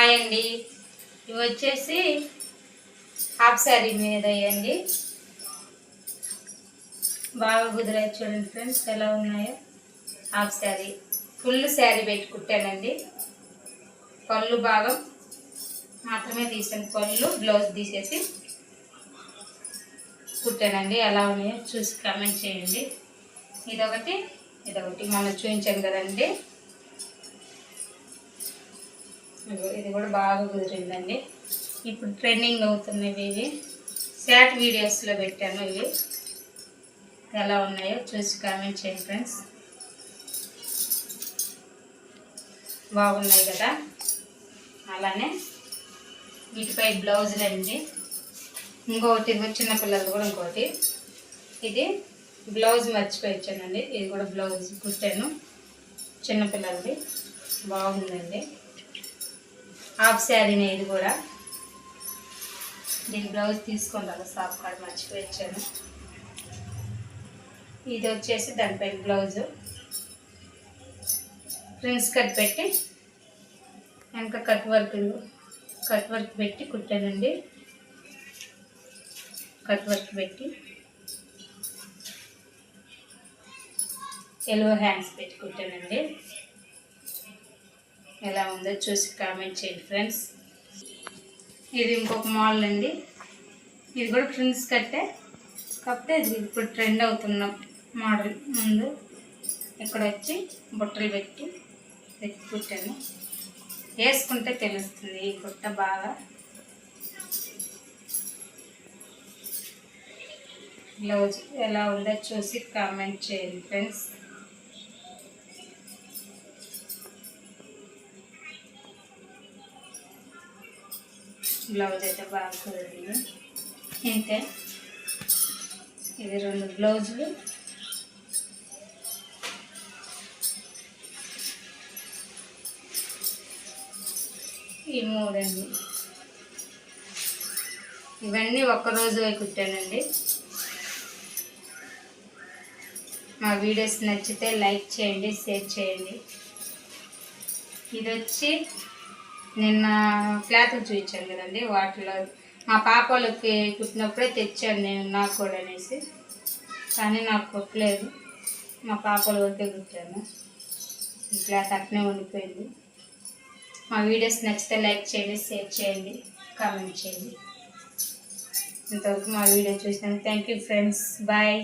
Hi అండి. ఇవి వచ్చేసి హాఫ్ శారీ మీద వేయండి. బాగా కుదిరాయి చూడండి ఫ్రెండ్స్ ఎలా ఉన్నాయో. హాఫ్ శారీ ఫుల్ శారీ పెట్టి కుట్టానండి. పళ్ళు భాగం మాత్రమే తీసాను, పళ్ళు బ్లౌజ్ తీసేసి కుట్టానండి. ఎలా ఉన్నాయో చూసి కామెంట్ చేయండి. ఇదొకటి మనం చూపించాను కదండి. ఇది కూడా బాగా కుదిరిందండి. ఇప్పుడు ట్రెండింగ్ అవుతున్నవి ఇవి శాట్ వీడియోస్లో పెట్టాను. ఇవి ఎలా ఉన్నాయో చూసి కామెంట్ చేయండి ఫ్రెండ్స్. బాగున్నాయి కదా. అలానే వీటిపై బ్లౌజులు అండి. ఇంకొకటి చిన్నపిల్లలు కూడా ఇంకోటి. ఇది బ్లౌజ్ మర్చిపోయించానండి. ఇది కూడా బ్లౌజ్ కుట్టాను చిన్నపిల్లలది. బాగుందండి. హాఫ్ శారీనే ఇది కూడా. దీని బ్లౌజ్ తీసుకుంటాను, షాప్ కాడ మర్చిపోయించాను. ఇది వచ్చేసి దానిపైన బ్లౌజు ప్రిన్స్ కట్ పెట్టి వెనక కట్ వర్క్ పెట్టి కుట్టానండి. కట్ వర్క్ పెట్టి ఎల్లో హ్యాండ్స్ పెట్టి కుట్టానండి. ఎలా ఉందో చూసి కామెంట్ చేయండి ఫ్రెండ్స్. ఇది ఇంకొక మోడల్ అండి. ఇది కూడా ప్రిన్స్ కట్టే, కాకపోతే ఇది ఇప్పుడు ట్రెండ్ అవుతున్న మోడల్. ముందు ఇక్కడ వచ్చి బుట్టలు పెట్టి కుట్టాను. వేసుకుంటే తెలుస్తుంది ఈ బుట్ట బాగా. బ్లౌజ్ ఎలా ఉందో చూసి కామెంట్ చేయండి ఫ్రెండ్స్. బ్లౌజ్ అయితే బాగా కుదిరింది. ఇంతే. ఇది 2 బ్లౌజులు. ఈ 3 అండి. ఇవన్నీ ఒక్కరోజు కుట్టానండి. మా వీడియోస్ నచ్చితే లైక్ చేయండి, షేర్ చేయండి. ఇది వచ్చి నిన్న క్లాతులు చూపించాను కదండి, వాటిలో మా పాప వాళ్ళకి కుట్టినప్పుడే తెచ్చాను నేను, నాకు కూడా అనేసి. కానీ నాకు కుట్టలేదు, మా పాప వాళ్ళ వరకే కుట్టాను. ఈ క్లాత్ అట్నే ఉండిపోయింది. మా వీడియోస్ నచ్చితే లైక్ చేయండి, షేర్ చేయండి, కామెంట్ చేయండి. ఇంతవరకు మా వీడియో చూసినందుకు థ్యాంక్ యూ ఫ్రెండ్స్. బాయ్.